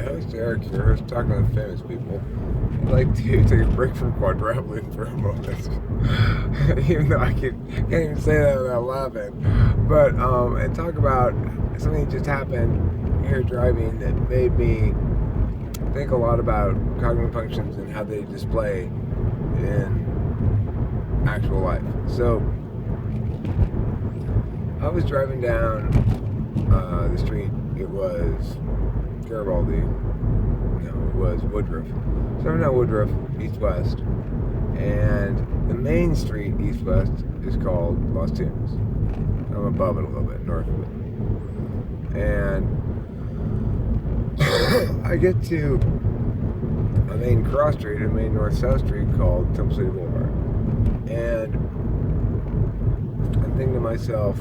Hi, host Eric here, host Talking with Famous People. I'd like to take a break from quadruppling for a moment. Even though I can't even say that without laughing. But, and talk about something that just happened here driving that made me think a lot about cognitive functions and how they display in actual life. So, I was driving down the street. It was Garibaldi. No, it was Woodruff. So I'm now Woodruff, east-west. And the main street, east-west, is called Los Tunes. I'm above it a little bit, north of it. And I get to a main cross street, a main north-south street called Temple City Boulevard. And I'm thinking to myself,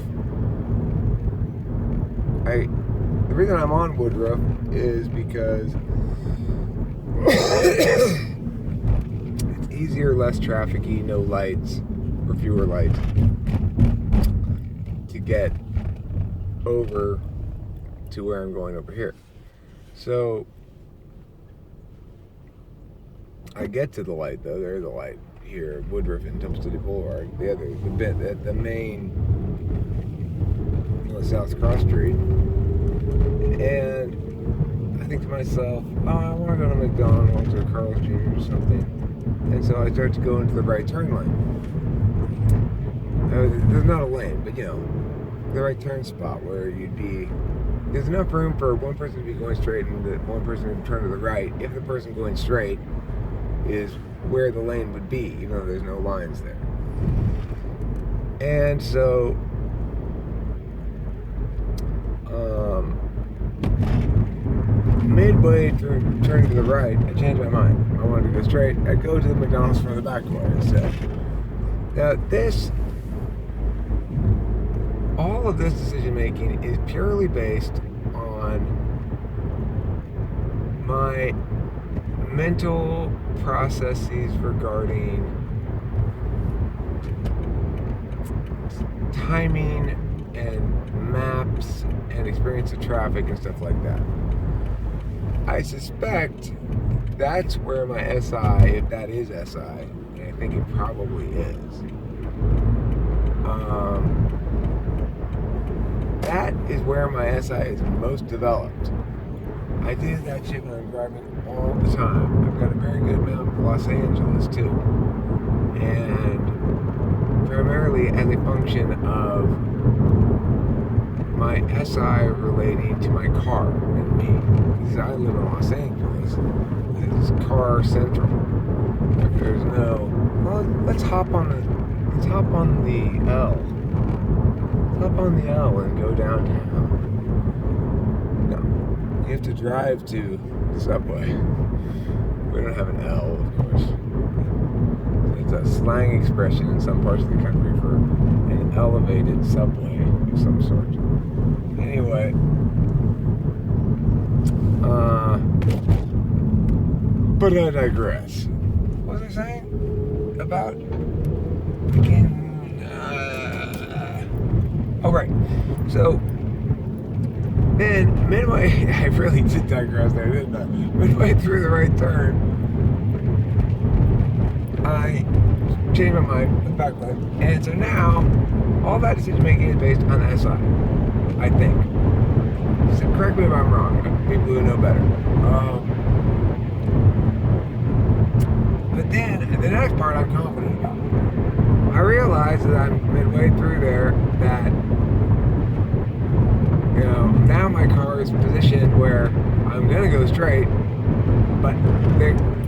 the reason I'm on Woodruff is because it's easier, less trafficy, no lights, or fewer lights to get over to where I'm going over here. So I get to the light though. There's a light here, Woodruff and Temple City Boulevard. The main South Cross Street. And I think to myself, I want to go to McDonald's or Carl's Jr. or something. And so I start to go into the right turn lane. There's not a lane, but the right turn spot where there's enough room for one person to be going straight and one person to turn to the right if the person going straight is where the lane would be, even though there's no lines there. And so midway through turning to the right, I changed my mind. I wanted to go straight. I'd go to the McDonald's from the back door instead. Now all of this decision making is purely based on my mental processes regarding timing and maps and experience of traffic and stuff like that. I suspect that's where my SI, if that is SI, and I think it probably is, that is where my SI is most developed. I do that shit when I'm driving all the time. I've got a very good amount of Los Angeles too. And primarily as a function of my SI relating to my car and me. Because I live in Los Angeles. It's car central. There's no, well, let's hop on the L. Let's hop on the L and go downtown. No, you have to drive to the subway. We don't have an L, of course. It's a slang expression in some parts of the country for an elevated subway of some sort. Anyway, but I digress. What was I saying about oh right. So then midway, I really did digress there, didn't I? Midway through the right turn, I changed my mind, went back left, and so now all that decision making is based on SI, I think. So correct me if I'm wrong, people who know better. But then the next part I'm confident about. I realize that I'm midway through there that now my car is positioned where I'm gonna go straight, but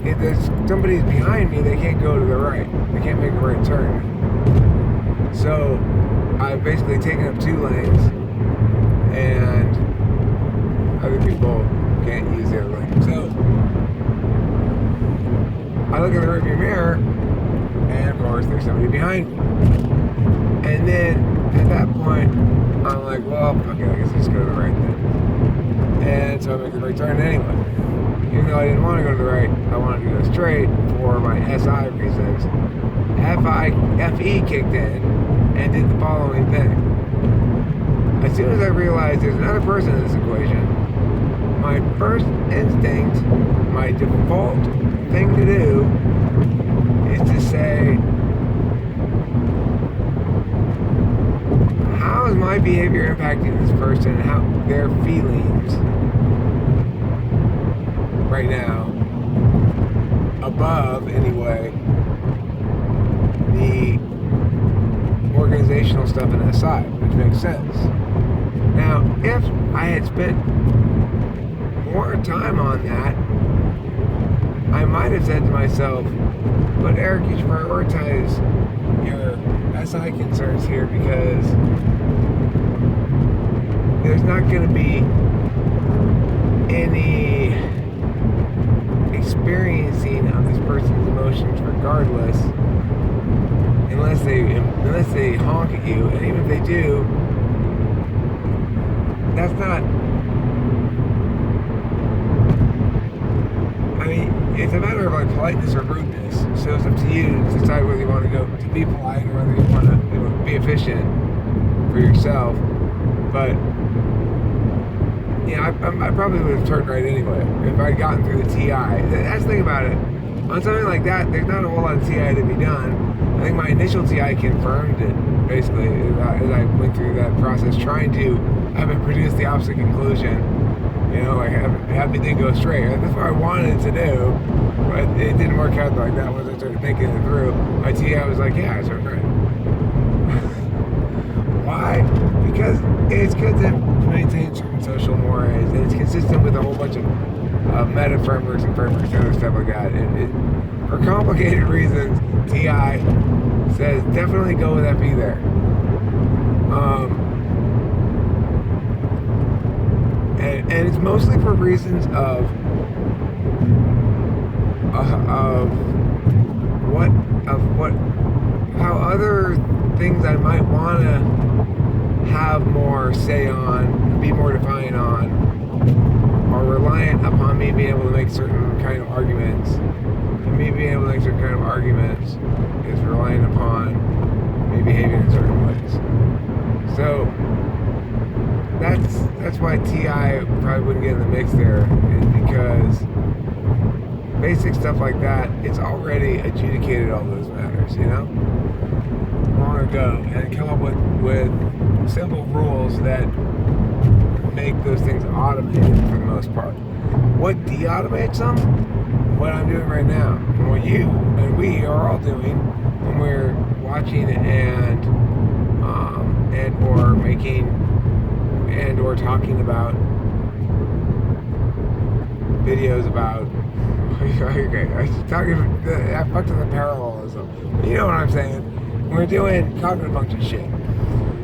if there's somebody's behind me, they can't go to the right. They can't make a right turn. So I've basically taken up 2 lanes, and other people can't use the other lane. So I look in the rearview mirror, and of course there's somebody behind me. And then at that point, I'm like, well, okay, I guess I'll just go to the right then. And so I make the right turn anyway. Even though I didn't want to go to the right, I wanted to go straight for my SI reasons. FE kicked in and did the following thing. As soon as I realized there's another person in this equation, my first instinct, my default thing to do is to say, how is my behavior impacting this person, how their feelings right now, above anyway the organizational stuff in that side, which makes sense. Now, if I had spent more time on that, I might have said to myself, but Eric, you should prioritize your SI concerns here, because there's not going to be any experiencing of this person's emotions regardless, unless they honk at you, and even if they do, that's not, I mean, it's a matter of like politeness or rudeness, so it's up to you to decide whether you want to go to be polite or whether you want to be efficient for yourself. But yeah, I probably would have turned right anyway if I'd gotten through the TI. That's the thing about it. On something like that, there's not a whole lot of TI to be done. I think my initial TI confirmed it, basically, as I went through that process, trying to have it produce the opposite conclusion. You know, like have me then go straight. That's what I wanted to do, but it didn't work out like that once I started thinking it through. My TI was like, yeah, I turned right. Why? Because it's good to maintain certain social mores, and it's consistent with a whole bunch of meta frameworks and frameworks and other stuff like that. And for complicated reasons, TI says definitely go with FE there. And it's mostly for reasons of how other things I might want to have more say on, be more defiant on, are reliant upon me being able to make certain kind of arguments. And me being able to make certain kind of arguments is reliant upon me behaving in certain ways. So that's why TI probably wouldn't get in the mix there, is because basic stuff like that, it's already adjudicated all those matters, you know? Long ago, and come up with simple rules that make those things automated for the most part. What de-automates them? What I'm doing right now, and what you and we are all doing when we're watching and or making and or talking about videos about okay, I fucked with the parallelism. You know what I'm saying? We're doing cognitive function shit.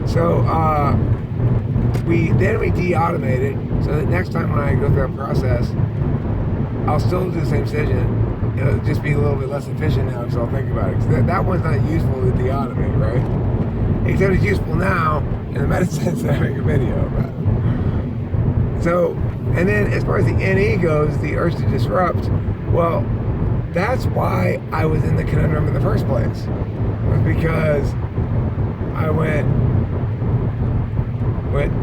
So we de-automate it, so that next time when I go through that process, I'll still do the same decision. It'll just be a little bit less efficient now, because I'll think about it. Because that one's not useful to de-automate, right? Except it's useful now in the meta sense that I make a video about it. So, and then as far as the NE goes, the urge to disrupt, well, that's why I was in the conundrum in the first place. Was because I went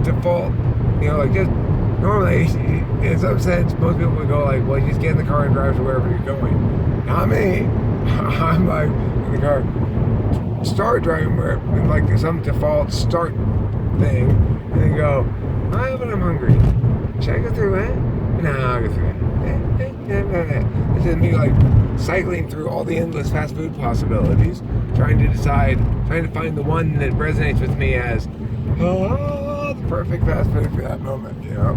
default, you know, like just normally, in some sense, most people would go like, well, you just get in the car and drive to wherever you're going. Not me. I'm like, in the car, start driving where, like some default start thing, and then go, but I'm hungry. Should I go through it? No, I'll go through it. This is me like cycling through all the endless fast food possibilities, trying to find the one that resonates with me as, the perfect fast food for that moment, you know?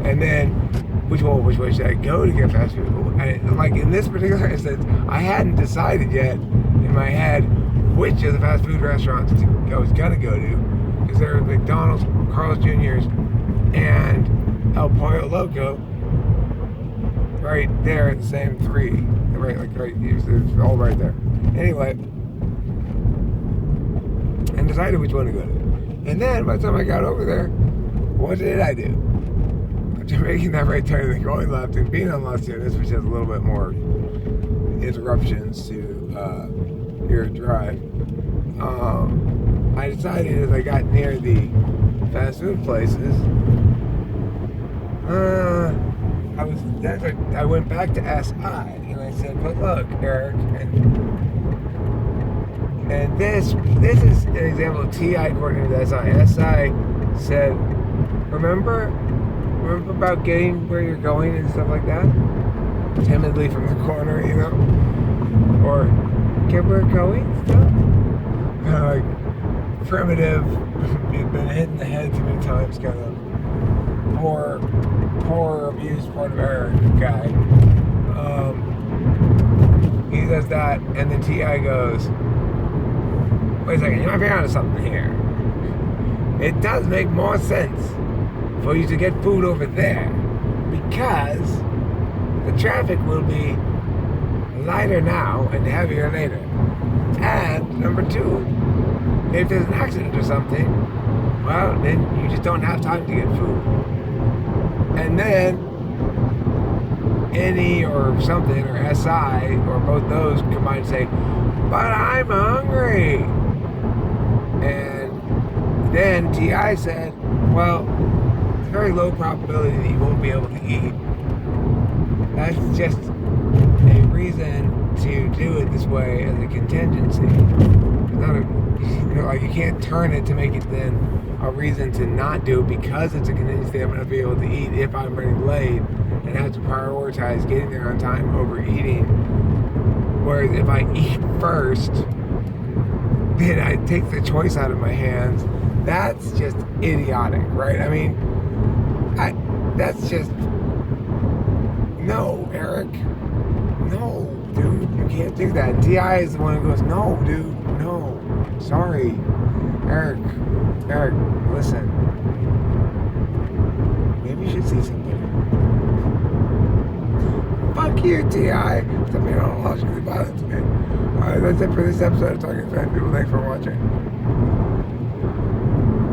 And then, which way should I go to get fast food? And like in this particular instance, I hadn't decided yet in my head which of the fast food restaurants I was gonna go to, because there was McDonald's, Carl's Jr.'s, and El Pollo Loco right there at the same three. Right, it's all right there. Anyway, and decided which one to go to. And then by the time I got over there, what did I do? After making that right turn and then going left and being on Los Angeles, which has a little bit more interruptions to your drive, I decided as I got near the fast food places, I went back to SI and I said, but look, Eric, and this is an example of TI coordinating with SI. SI said, remember about getting where you're going and stuff like that? Timidly from the corner, or get where we're going stuff. Kind of like primitive, been hit in the head too many times, kind of poor abused part of Eric guy. He does that, and then TI goes, wait a second, you might be onto something here. It does make more sense for you to get food over there, because the traffic will be lighter now and heavier later. And number two, if there's an accident or something, well, then you just don't have time to get food. And then NE or something, or SI, or both those combined say, but I'm hungry. And then TI said, well, it's very low probability that you won't be able to eat. That's just a reason to do it this way as a contingency. It's not like you can't turn it to make it then a reason to not do it because it's a contingency. I'm going to be able to eat if I'm running late and have to prioritize getting there on time over eating. Whereas if I eat first, then I take the choice out of my hands. That's just idiotic, right? I mean, that's just, no, Eric, no, dude, you can't do that. And TI is the one who goes, no, dude, no, sorry, Eric, listen, maybe you should see somebody. Fuck you, TI. Something logically violent to me. Alright, that's it for this episode of Talking to Fat People. Thanks for watching.